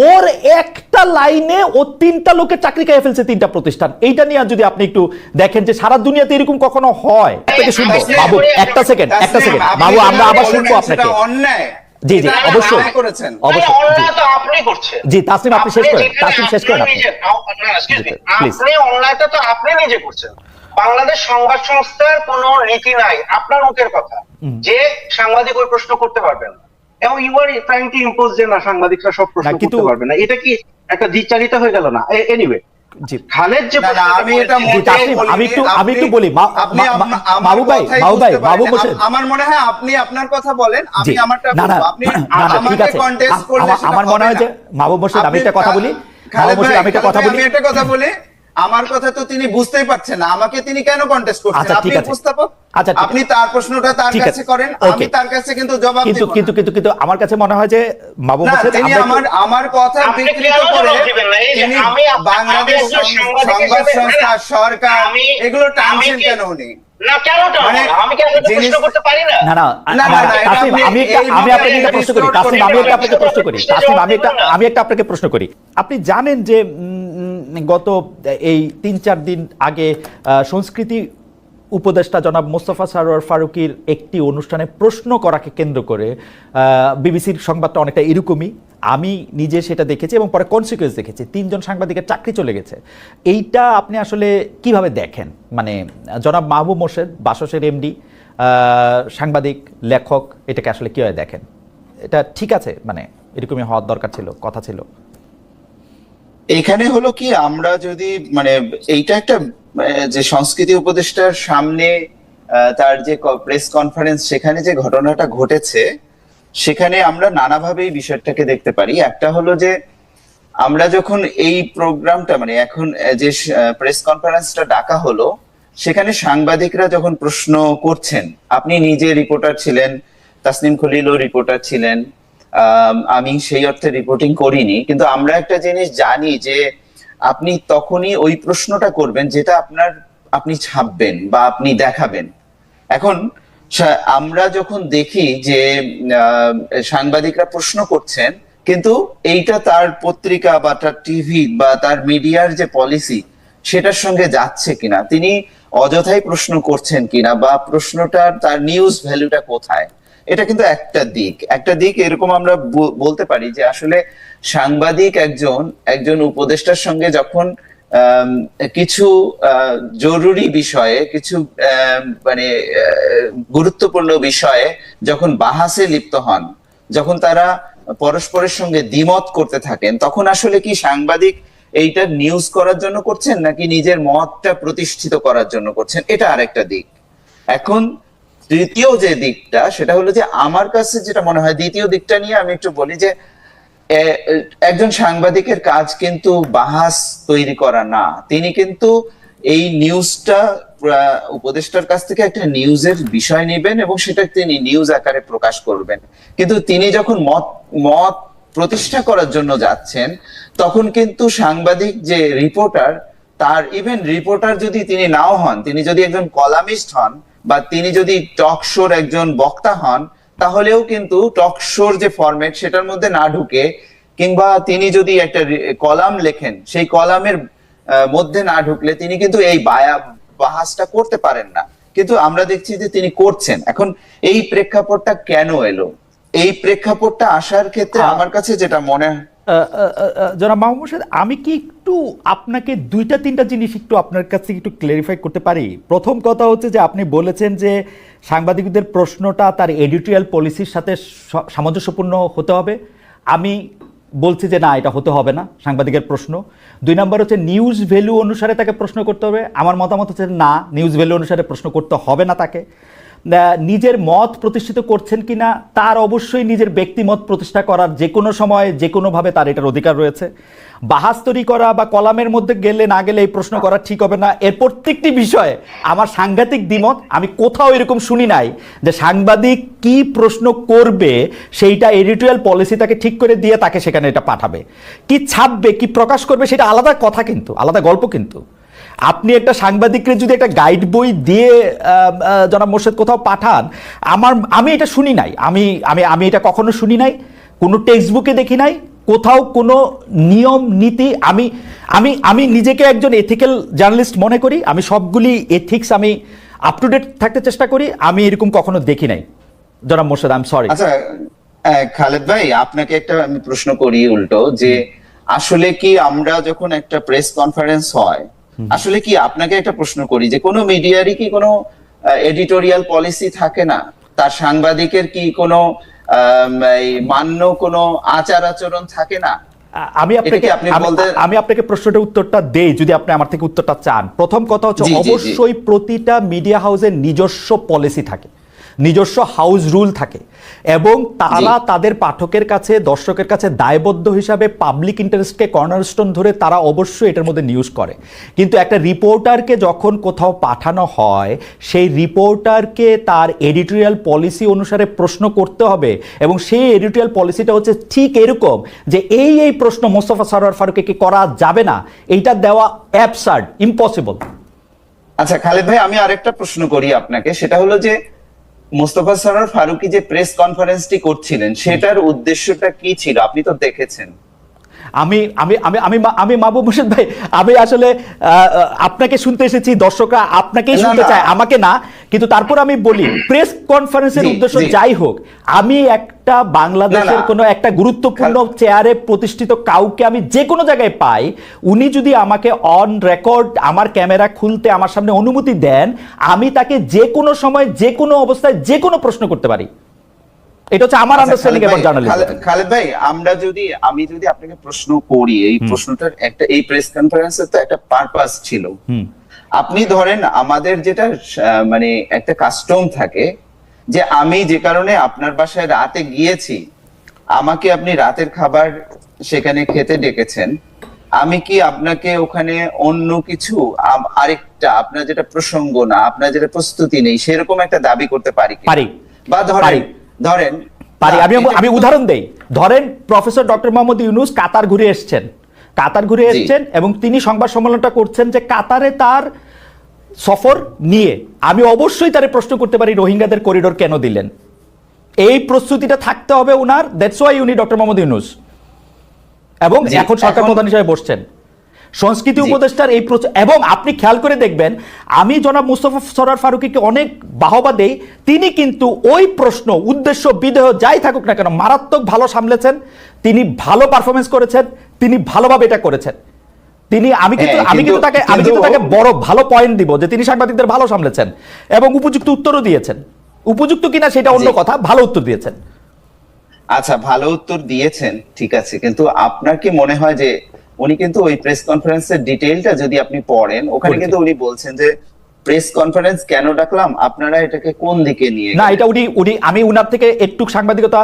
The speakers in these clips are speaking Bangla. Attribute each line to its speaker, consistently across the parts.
Speaker 1: ওর একটা লাইনে ও 3টা লোকের চাকরি খেয়ে ফেলছে, 3টা প্রতিষ্ঠান। এইটা নিয়ে যদি আপনি একটু দেখেন যে সারা দুনিয়াতে এরকম কখনো হয়। আপনাকে শুনবো বাবু, একটা সেকেন্ড বাবু, আমরা আবার শুনবো আপনাকে। জি জি, অবশ্যই
Speaker 2: অন্যায় তো আপনি করছেন।
Speaker 1: জি তাসনিম, আপনি শেষ করেন। তাসনিম শেষ করেন আপনি।
Speaker 2: আপনি অন্যায়টা তো আপনি নিজে করছেন। বাংলাদেশ সংবাদ সংস্থার কোনো নীতি নাই, আপনার মুখের কথা যে সাংবাদিক ওই প্রশ্ন করতে পারবেন না, এবং you are trying to impose যে না সাংবাদিকরা সব প্রশ্ন করতে পারবে না। এটা কি একটা দ্বিচারিতা হয়ে গেল না? এনিওয়ে, খালেদ যে
Speaker 1: আমি একটু বলি, বাবু ভাই, বাবু বসে,
Speaker 3: আমার মনে হয় আপনি আপনার কথা বলেন, আমি আমারটা বলবো। আপনি
Speaker 1: ঠিক আছে, আমার মনে হয় যে মাহবুব মোর্শেদ, আমি একটা কথা বলি, আমি একটা কথা বলি,
Speaker 3: আমার কথা তো তিনি বুঝতেই পারছেন না, আমাকে তিনি কেন কন্টেস্ট করছেন? আপনি উপস্থাপক, আপনি তার প্রশ্নটা তার কাছে করেন, আমি তার কাছে কিন্তু জবাব দেব।
Speaker 1: কিন্তু আমার কাছে মনে হয় যে মাহবুব মোর্শেদ
Speaker 3: তিনি আমার কথা বিকৃত করে তিনি বাংলাদেশ সংবাদ সংস্থা, সরকার এগুলো টানছেন কেন উনি?
Speaker 1: আপনাকে প্রশ্ন করি, আপনি জানেন যে গত এই 3-4 দিন আগে সংস্কৃতি উপদেষ্টা জনাব মোস্তফা সরোয়ার ফারুকীর একটি অনুষ্ঠানে প্রশ্ন করাকে কেন্দ্র করে বিবিসির সংবাদটা অনেকটা এরকমই, আমি নিজে সেটা দেখেছি এবং পরে কনসিকুয়েন্স দেখেছি, 3 জন সাংবাদিকের চাকরি চলে গেছে। এইটা আপনি আসলে কিভাবে দেখেন? মানে জনাব মাহবুব মোর্শেদ, বাসসের এমডি, সাংবাদিক, লেখক, এটাকে আসলে কিভাবে দেখেন? এটা ঠিক আছে, মানে এরকমই হওয়ার দরকার ছিল, কথা ছিল?
Speaker 3: এখানে হলো কি, আমরা যদি মানে এইটা একটা যে সংস্কৃতি উপদেষ্টার সামনে তার যে প্রেস কনফারেন্স, সেখানে যে ঘটনাটা ঘটেছে, সেখানে আমরা নানাভাবেই বিষয়টাকে দেখতে পারি। একটা হলো যে আমরা যখন এই প্রোগ্রামটা মানে এখন যে প্রেস কনফারেন্সটা ডাকা হলো, সেখানে সাংবাদিকরা যখন প্রশ্ন করছেন, আপনি নিজে রিপোর্টার ছিলেন, তাসনিম খলিলও রিপোর্টার ছিলেন, আমি সেই অর্থে রিপোর্টিং করিনি, কিন্তু আমরা একটা জিনিস জানি যে আপনি তখনই ওই প্রশ্নটা করবেন যেটা আপনি ছাপবেন বা আপনি দেখাবেন। এখন আমরা যখন দেখি যে সাংবাদিকরা প্রশ্ন করছেন, কিন্তু এইটা তার পত্রিকা বা তার টিভি বা তার মিডিয়ার যে পলিসি সেটার সঙ্গে যাচ্ছে কিনা, তিনি অযথাই প্রশ্ন করছেন কিনা, বা প্রশ্নটার তার নিউজ ভ্যালুটা কোথায়, এটা কিন্তু একটা দিক এরকম আমরা বলতে পারি যে আসলে সাংবাদিক একজন উপদেষ্টার সঙ্গে যখন কিছু জরুরি বিষয়ে, কিছু মানে গুরুত্বপূর্ণ বিষয়ে যখন বাহাসে লিপ্ত হন, যখন তারা পরস্পরের সঙ্গে দ্বিমত করতে থাকেন, তখন আসলে কি সাংবাদিক এইটা নিউজ করার জন্য করছেন নাকি নিজের মতটা প্রতিষ্ঠিত করার জন্য করছেন, এটা আরেকটা দিক। এখন তৃতীয় যে দিকটা, সেটা হলো যে আমার কাছে যেটা মনে হয়, দ্বিতীয় দিকটা নিয়ে আমি একটু বলি যে একজন সাংবাদিকের কাজ কিন্তু বাহাস তৈরি করা না, তিনি কিন্তু এই নিউজটা উপদেষ্টার কাছ থেকে একটা নিউজের বিষয় নেবেন এবং সেটা তিনি নিউজ আকারে প্রকাশ করবেন। কিন্তু তিনি যখন মত প্রতিষ্ঠা করার জন্য যাচ্ছেন, তখন কিন্তু সাংবাদিক যে রিপোর্টার, তার ইভেন রিপোর্টার যদি তিনি নাও হন, তিনি যদি একজন কলামিস্ট হন বা তিনি যদি টক শোর একজন বক্তা হন, তাহলেও কিন্তু টক শোর যে ফরম্যাট সেটার মধ্যে না ঢুকে, কিংবা তিনি যদি একটা কলাম লেখেন, সেই কলামের মধ্যে না ঢুকলে তিনি কিন্তু এই বাহাসটা করতে পারেন না। কিন্তু আমরা দেখছি যে তিনি করছেন। এখন এই প্রেক্ষাপটটা কেন এলো? এই প্রেক্ষাপটটা আসার ক্ষেত্রে আমার কাছে যেটা মনে হয়,
Speaker 1: জনাব মাহবুব মোর্শেদ, আমি কি একটু আপনাকে 2-3টা জিনিস একটু আপনার কাছে একটু ক্লারিফাই করতে পারি? প্রথম কথা হচ্ছে যে আপনি বলেছেন যে সাংবাদিকদের প্রশ্নটা তার এডিটোরিয়াল পলিসির সাথে সামঞ্জস্যপূর্ণ হতে হবে। আমি বলছি যে না, এটা হতে হবে না সাংবাদিকের প্রশ্ন। 2 নম্বর হচ্ছে নিউজ ভ্যালু অনুসারে তাকে প্রশ্ন করতে হবে। আমার মতামত হচ্ছে না, নিউজ ভ্যালু অনুসারে প্রশ্ন করতে হবে না তাকে। নিজের মত প্রতিষ্ঠিত করছেন কিনা, তার অবশ্যই নিজের ব্যক্তিমত প্রতিষ্ঠা করার যে কোনো সময় যে কোনোভাবে তার এটার অধিকার রয়েছে। বাহাস তৈরি করা বা কলামের মধ্যে গেলে না গেলে এই প্রশ্ন করা ঠিক হবে না, এর প্রত্যেকটি বিষয়ে আমার সাংঘাতিক দ্বিমত। আমি কোথাও এরকম শুনি নাই যে সাংবাদিক কি প্রশ্ন করবে সেইটা এডিটোরিয়াল পলিসি তাকে ঠিক করে দিয়ে তাকে সেখানে এটা পাঠাবে। কি ছাপবে, কি প্রকাশ করবে, সেটা আলাদা কথা, কিন্তু আলাদা গল্প। কিন্তু আপনি একটা সাংবাদিককে যদি একটা গাইড বই দিয়ে জনাব মোর্শেদ কোথাও পাঠান, আমি এটা শুনি নাই, আমি এটা কখনো শুনি নাই, কোনো টেক্সট বুকে দেখি নাই, কোথাও কোনো নিয়ম নীতি আমি আমি আমি নিজেকে একজন এথিক্যাল জার্নালিস্ট মনে করি, আমি সবগুলি এথিক্স আমি আপ টু ডেট থাকতে চেষ্টা করি, আমি এরকম কখনো দেখি নাই জনাব মোর্শেদ, আই এম সরি।
Speaker 3: আচ্ছা খালেদ ভাই, আপনাকে একটা আমি প্রশ্ন করি উল্টো, যে আসলে কি আমরা যখন একটা প্রেস কনফারেন্স হয়, আসলে কি আপনাকে একটা প্রশ্ন করি যে কোনো মিডিয়ারই কি কোনো এডিটোরিয়াল পলিসি থাকে না? তার সাংবাদিকের কি কোনো এই মান্য কোনো আচার আচরণ থাকে না?
Speaker 1: আমি আপনাকে আমি আপনাকে প্রশ্নটার উত্তরটা দেই, যদি আপনি আমার থেকে উত্তরটা চান। প্রথম কথা হচ্ছে, অবশ্যই প্রতিটা মিডিয়া হাউসের নিজস্ব পলিসি থাকে, নিজস্ব হাউস রুল থাকে, এবং তারা তাদের পাঠকের কাছে, দর্শকের কাছে দায়বদ্ধ হিসাবে পাবলিক ইন্টারেস্টকে কর্নারস্টোন ধরে তারা অবশ্যই এটার মধ্যে নিউজ করে। কিন্তু একটা রিপোর্টারকে যখন কোথাও পাঠানো হয়, সেই রিপোর্টারকে তার এডিটোরিয়াল পলিসি অনুসারে প্রশ্ন করতে হবে, এবং সেই এডিটোরিয়াল পলিসিটা হচ্ছে ঠিক এরকম যে এই প্রশ্ন মোস্তফা সরোয়ার ফারুককে কি করা যাবে না, এইটা দেওয়া অ্যাবসার্ড, ইম্পসিবল।
Speaker 3: আচ্ছা খালেদ ভাই, আমি আরেকটা প্রশ্ন করি আপনাকে, সেটা হলো যে মোস্তফা সরোয়ার ফারুকী যে প্রেস কনফারেন্সটি করছিলেন, সেটার উদ্দেশ্যটা কি ছিল? আপনি তো দেখেছেন।
Speaker 1: আমি আমি আমি আমি আমি মাহবুব মোর্শেদ ভাই, আমি আসলে আপনাকে শুনতে এসেছি, দর্শকরা আপনাকেই শুনতে চায়, আমাকে না। কিন্তু তারপর আমি বলি, প্রেস কনফারেন্সের উদ্দেশ্য যাই হোক, আমি একটা বাংলাদেশের কোনো একটা গুরুত্বপূর্ণ চেয়ারে প্রতিষ্ঠিত কাউকে আমি যে কোনো জায়গায় পাই, উনি যদি আমাকে অন রেকর্ড আমার ক্যামেরা খুলতে আমার সামনে অনুমতি দেন, আমি তাকে যে কোনো সময়, যে কোনো অবস্থায়, যে কোনো প্রশ্ন করতে পারি। এটা হচ্ছে আমার আন্ডারস্ট্যান্ডিং অ্যাবাউট জার্নালিজম।
Speaker 3: খালেদ ভাই, আমি যদি আপনাকে প্রশ্ন করি, এই প্রশ্নটার একটা, এই প্রেস কনফারেন্সের তো একটা পারপাস ছিল। আপনি ধরেন আমাদের যেটা মানে একটা কাস্টম থাকে, যে আমি যে কারণে আপনার বাসায় রাতে গিয়েছি, আমাকে আপনি রাতের খাবার সেখানে খেতে ডেকেছেন, আমি কি আপনাকে ওখানে অন্য কিছু আরেকটা, আপনার যেটা প্রসঙ্গ না, আপনার যেটা প্রস্তুতি নেই, সেরকম একটা দাবি করতে পারি? বা ধরেন
Speaker 1: আমি উদাহরণ দেই, ধরেন প্রফেসর ডক্টর মোহাম্মদ ইউনূস কাতার ঘুরে এসেছেন, এবং তিনি সংবাদ সম্মেলনটা করছেন যে কাতারে তার সফর নিয়ে, আমি অবশ্যই তারে প্রশ্ন করতে পারি রোহিঙ্গাদের করিডোর কেন দিলেন। এই প্রস্তুতিটা থাকতে হবে উনার, দ্যাটস ওয়াই উনি ডক্টর মোহাম্মদ ইউনূস, এবং এখন সরকার প্রধান হিসেবে বসছেন। সংস্কৃতি উপদেষ্টার এই, এবং আপনি খেয়াল করে দেখবেন, আমি জনাব মোস্তফা সরোয়ার ফারুকীকে অনেক বাহবা দেই, তিনি কিন্তু ওই প্রশ্ন, উদ্দেশ্য, বিদেহ যাই থাকুক না কেন, মারাত্মক ভালো সামলেছেন, তিনি ভালো পারফরমেন্স করেছেন, তিনি ভালোভাবে এটা করেছেন। আমি কিন্তু তাকে বড় ভালো পয়েন্ট দিব যে তিনি সাংবাদিকদের ভালো সামলেছেন এবং উপযুক্ত উত্তরও দিয়েছেন। উপযুক্ত কিনা সেটা অন্য কথা, ভালো উত্তর দিয়েছেন।
Speaker 3: আচ্ছা, ভালো উত্তর দিয়েছেন, ঠিক আছে, কিন্তু আপনার কি মনে হয় যে উনি কিন্তু ওই প্রেস কনফারেন্সের ডিটেইলটা যদি আপনি পড়েন, ওখানে কিন্তু উনি বলছেন যে প্রেস কনফারেন্স কেন ডাকলাম, আপনারা এটাকে কোন দিকে নিয়ে
Speaker 1: না, এটা আমি উনার থেকে একটু সাংবাদিকতা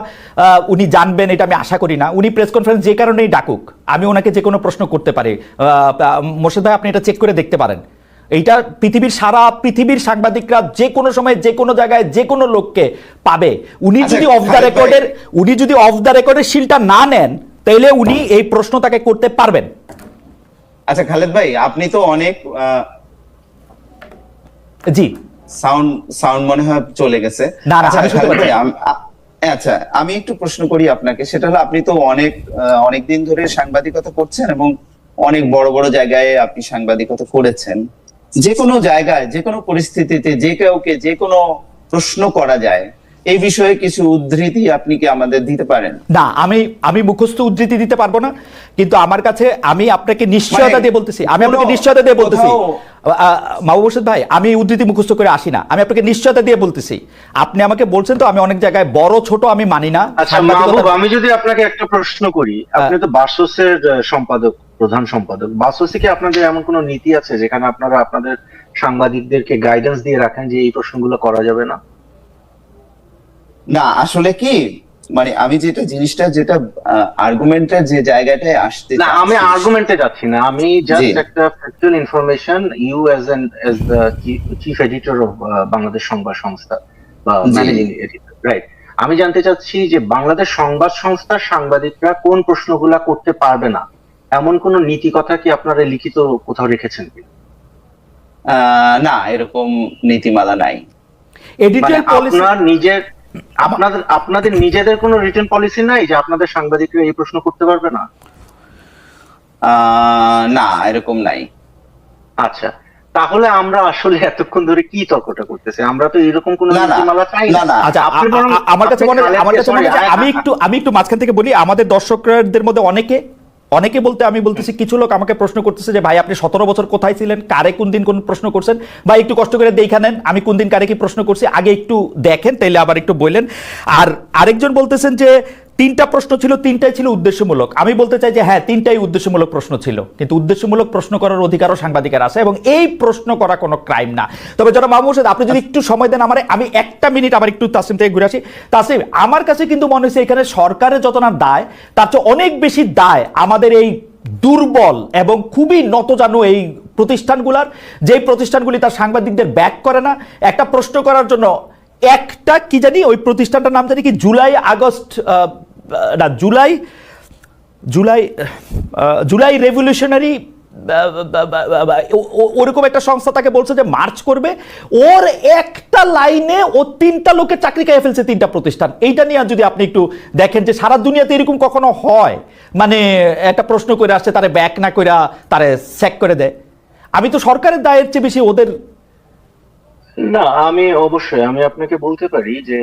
Speaker 1: উনি জানবেন এটা আমি আশা করি না। উনি প্রেস কনফারেন্স যে কারণেই ডাকুক, আমি ওনাকে যে কোনো প্রশ্ন করতে পারি। মোর্শেদ ভাই, আপনি এটা চেক করে দেখতে পারেন। এইটা সারা পৃথিবীর সাংবাদিকরা যে কোনো সময়, যে কোনো জায়গায়, যে কোনো লোককে পাবে। উনি যদি অফ দ্য রেকর্ডের শিলটা না নেন, তাহলে উনি এই প্রশ্ন তাকে করতে পারবেন।
Speaker 3: আচ্ছা খালেদ ভাই, আপনি তো অনেক
Speaker 1: জি
Speaker 3: সাউন্ড মনে হয় চলে গেছে। আচ্ছা, আমি একটু প্রশ্ন করি আপনাকে, সেটা হলো আপনি তো অনেক দিন ধরে সাংবাদিকতা করছেন এবং অনেক বড় বড় জায়গায় আপনি সাংবাদিকতা করেছেন। যে কোনো জায়গায়, যে কোনো পরিস্থিতিতে যে কাউকে যে কোনো প্রশ্ন করা যায়, এই বিষয়ে কিছু উদ্ধৃতি আপনি কি আমাদের দিতে পারেন?
Speaker 1: না, আমি মুখস্থ উদ্ধৃতি দিতে পারবো না, কিন্তু আমার কাছে আমি আপনাকে নিশ্চয়তা দিয়ে বলতেছি, মাহবুব মোর্শেদ ভাই, আমি উদ্ধৃতি মুখস্থ করে আসি না, আমি আপনাকে নিশ্চয়তা দিয়ে বলতেছি। আপনি আমাকে বলছেন তো, আমি অনেক জায়গায় বড় ছোট আমি মানি না।
Speaker 4: আচ্ছা মাহবুব, আমি যদি আপনাকে একটা প্রশ্ন করি, আপনি তো বাসসের সম্পাদক, প্রধান সম্পাদক, বাসসে কি আপনাদের এমন কোনো নীতি আছে যেখানে আপনারা আপনাদের সাংবাদিকদেরকে গাইডেন্স দিয়ে রাখেন যে এই প্রশ্নগুলো করা যাবে না?
Speaker 3: না, আসলে কি, মানে আমি যেটা আর্গুমেন্টের যে জায়গাটায় আসতে,
Speaker 4: না আমি আর্গুমেন্টে যাচ্ছি না, আমি জাস্ট একটা factual information, you as the chief editor of Bangladesh Sangbad Sangstha বা ম্যানেজিং এডিটর, রাইট? আমি জানতে চাচ্ছি যে বাংলাদেশ সংবাদ সংস্থার সাংবাদিকরা কোন প্রশ্নগুলা করতে পারবে না, এমন কোন নীতি কথা কি আপনারা লিখিত কোথাও রেখেছেন কিনা?
Speaker 3: না, এরকম নীতিমালা নাই।
Speaker 4: আপনার নিজের আপনাদের নিজেদের কোনো রিটেন পলিসি নাই যে আপনাদের সাংবাদিকরা এই প্রশ্ন করতে পারবে না?
Speaker 3: না, এরকম নাই।
Speaker 4: আচ্ছা, তাহলে আমরা আসলে এতক্ষণ ধরে কি তর্কটা করতেছি? আমরা তো এরকম কোনো
Speaker 3: না, না,
Speaker 4: নীতিমালা চাই
Speaker 3: না, না।
Speaker 1: আচ্ছা, আমার কাছে মনে হয় যে আমি একটু মাঝখান থেকে বলি, আমাদের দর্শকদের মধ্যে অনেকে বলতে আমি বলতেছি, কিছু লোক আমাকে প্রশ্ন করতেছে যে ভাই আপনি 17 বছর কোথায় ছিলেন, কারে কোন দিন কোন প্রশ্ন করছেন, ভাই একটু কষ্ট করে দেখে নেন আমি কোন দিন কারে কি প্রশ্ন করছি, আগে একটু দেখেন তাইলে আবার একটু বললেন। আর আরেকজন বলতেছেন যে 3টা প্রশ্ন ছিল, 3টাই ছিল উদ্দেশ্যমূলক। আমি বলতে চাই যে হ্যাঁ 3টাই উদ্দেশ্যমূলক প্রশ্ন ছিল, কিন্তু উদ্দেশ্যমূলক প্রশ্ন করার অধিকারও সাংবাদিকের আছে এবং এই প্রশ্ন করা কোনো ক্রাইম না। তবে যারা মাহমুদ হোসেন, আপনি যদি একটু সময় দেন আমারে, আমি একটা মিনিট আবার একটু তাসিম থেকে ঘুরে আসি। তাসিম, আমার কাছে কিন্তু মনে হচ্ছে এখানে সরকারের যত না দায়, তার চেয়ে অনেক বেশি দায় আমাদের এই দুর্বল এবং খুবই নতজানু এই প্রতিষ্ঠানগুলার, যে প্রতিষ্ঠানগুলি তার সাংবাদিকদের ব্যাক করে না। একটা প্রশ্ন করার জন্য একটা কি জানি ওই প্রতিষ্ঠানটার নাম জানি কি, জুলাই রেভলিউশনারি ওরকম একটা সংস্থা তাকে বলছে যে মার্চ করবে, ওর একটা লাইনে ও 3টা লোকের চাকরি খেয়ে ফেলছে, 3টা প্রতিষ্ঠান। এইটা নিয়ে যদি আপনি একটু দেখেন যে সারা দুনিয়াতে এরকম কখনো হয়, মানে একটা প্রশ্ন করে আসছে তারে ব্যাক না করে তারে স্যাক করে দেয়। আমি তো সরকারের দায়ের চেয়ে বেশি ওদের।
Speaker 4: না, আমি অবশ্যই আপনাকে বলতে পারি যে